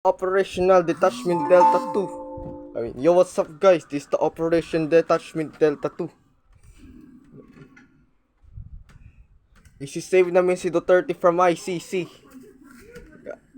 Operational Detachment Delta 2. Yo, what's up guys? This is the Operation Detachment Delta 2. Isi-save namin si Duterte from ICC.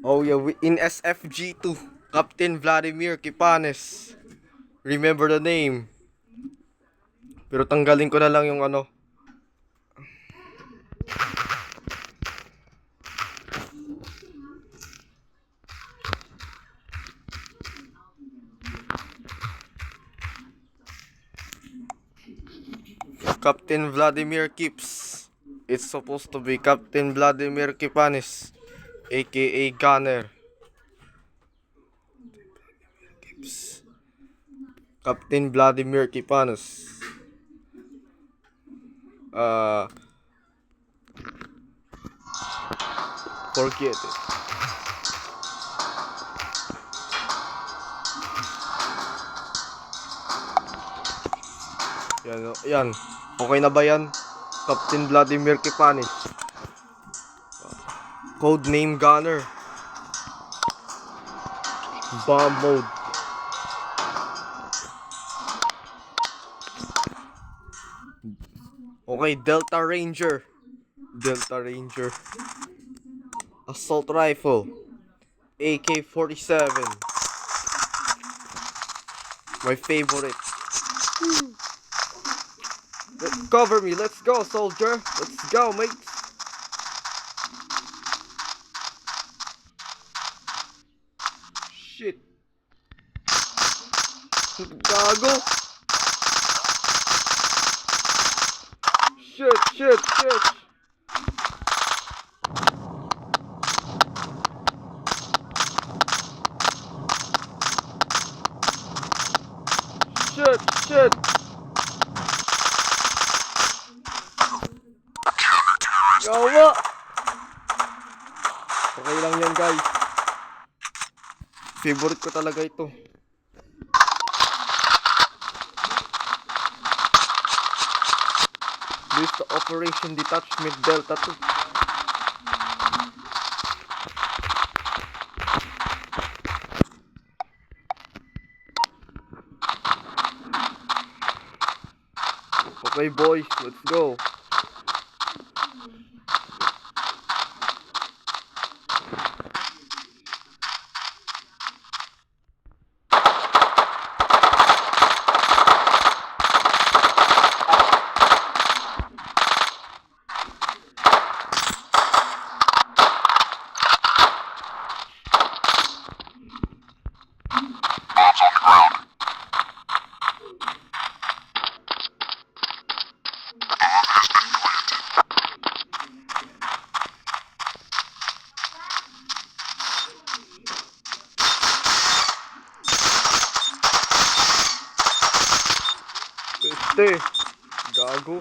Oh yeah, in SFG2, Captain Vladimir Kipanes. Remember the name. Pero tanggalin ko na lang yung ano. Captain Vladimir Kips. It's supposed to be Captain Vladimir Kipanes, aka Gunner. Captain Vladimir Kipanes. Forget it. Yan. Okay na ba yan? Captain Vladimir Kipanis. Code name Gunner. Bomb mode. Okay, Delta Ranger. Assault rifle. AK-47. My favorite. Cover me. Let's go, soldier. Let's go, mate. Shit. Gago. Shit. Shit. Gawa. Okay lang yan, guys. Favorite ko talaga ito. This is the Operation Detachment Delta 2. Okay boys, let's go. Gago.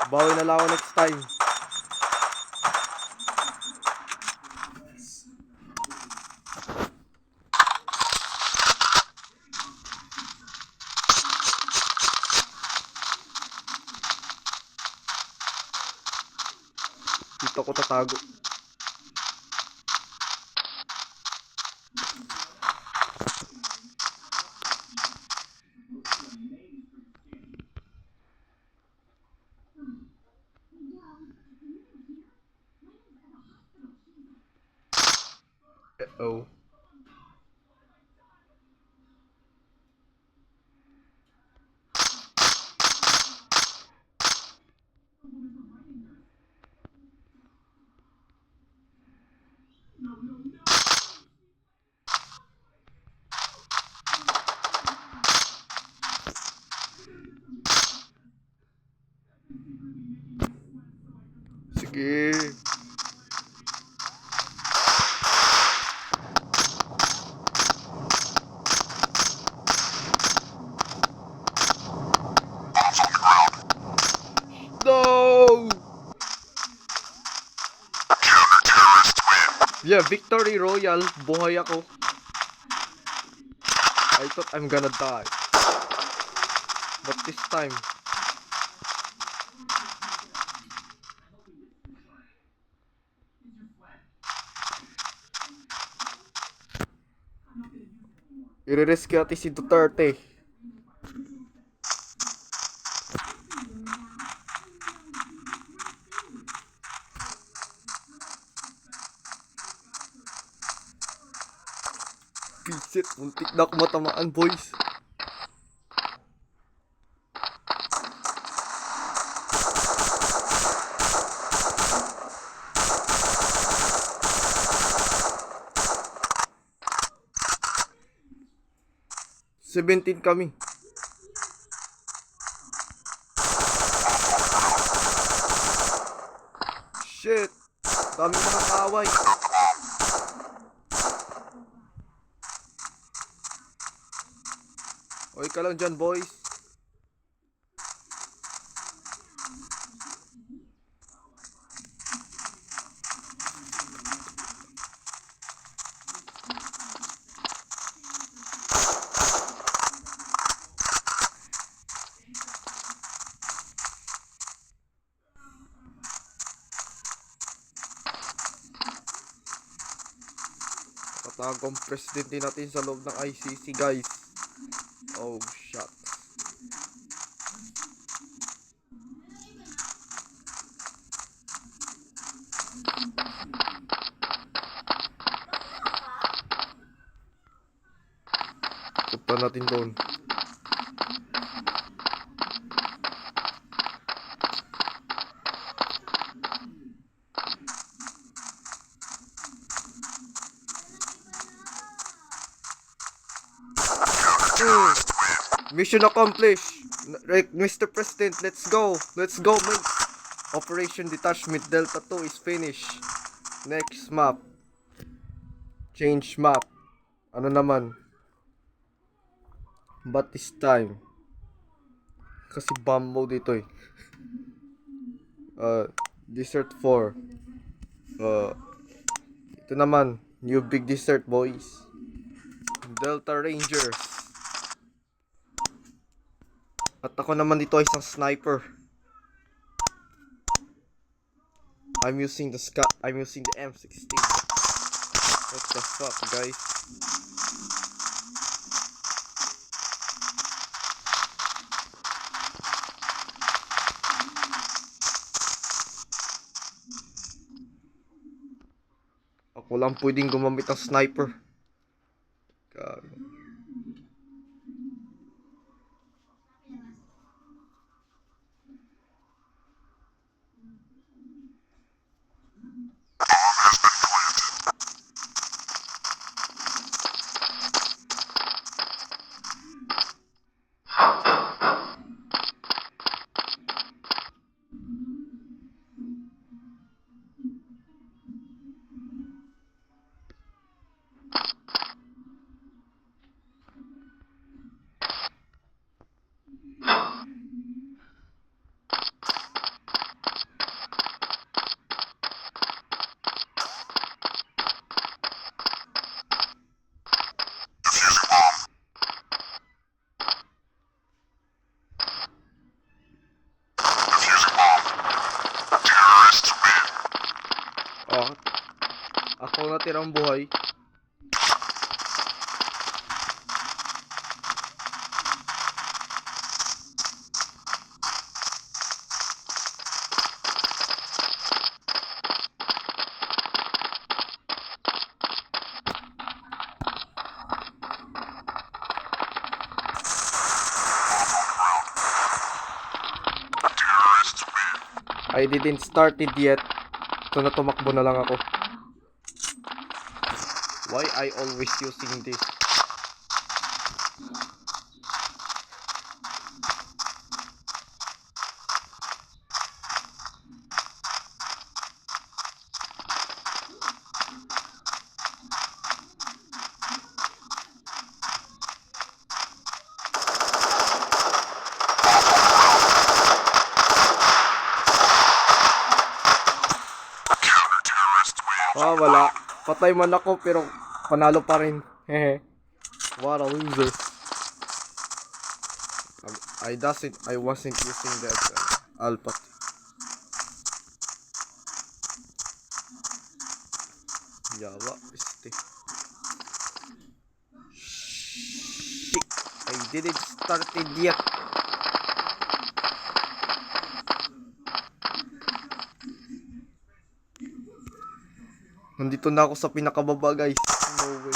Bawi na lang ako next time. Dito ko tatago. Oh. Sige. No! Yeah, Victory Royale. Buhay ako. I thought I'm gonna die. But this time, I-rescue natin si Duterte. Pisit, muntik na ako matamaan, boys. Seventeen kami. Shit! Dami mga kaaway. Okay ka lang dyan, boys. Katagong presidente natin sa loob ng ICC, guys. Oh, shit. Punta natin doon. Mission accomplished. Mr. President, let's go. Let's go, mate. Operation Detachment Delta 2 is finished. Next map. Change map. Ano naman? But this time. Kasi bomb mode ito eh. Desert 4. Ito naman. New big desert, boys. Delta Rangers. At ako naman dito ay isang sniper. I'm using the M16. What the fuck, guys? Ako lang pwedeng gumamit ng sniper. Gago. Ako natirang buhay. I didn't start it yet. So natumakbo na lang ako. Why I always using this? Wala. Patay man ako pero panalo pa rin. Hehe. What a loser. I wasn't using that alpha. Yawa, este. Didn't started yet. Nandito na ako sa pinakababa, guys. No way.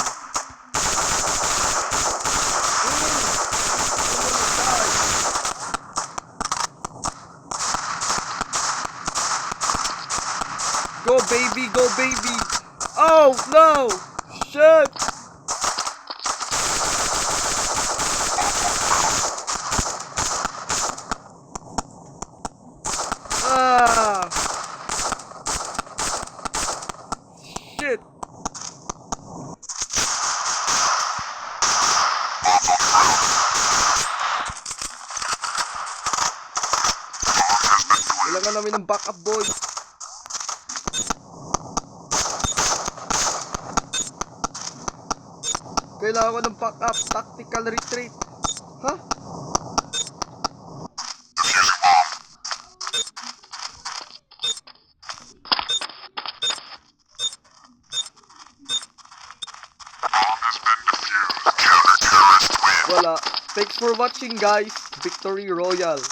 Go baby, go baby. Oh no! Shit! Ah! Shit! Kailangan namin ng backup, boys. Kailangan ko ng backup. Tactical retreat. Ha? Huh? Wala. Thanks for watching, guys. Victory Royale.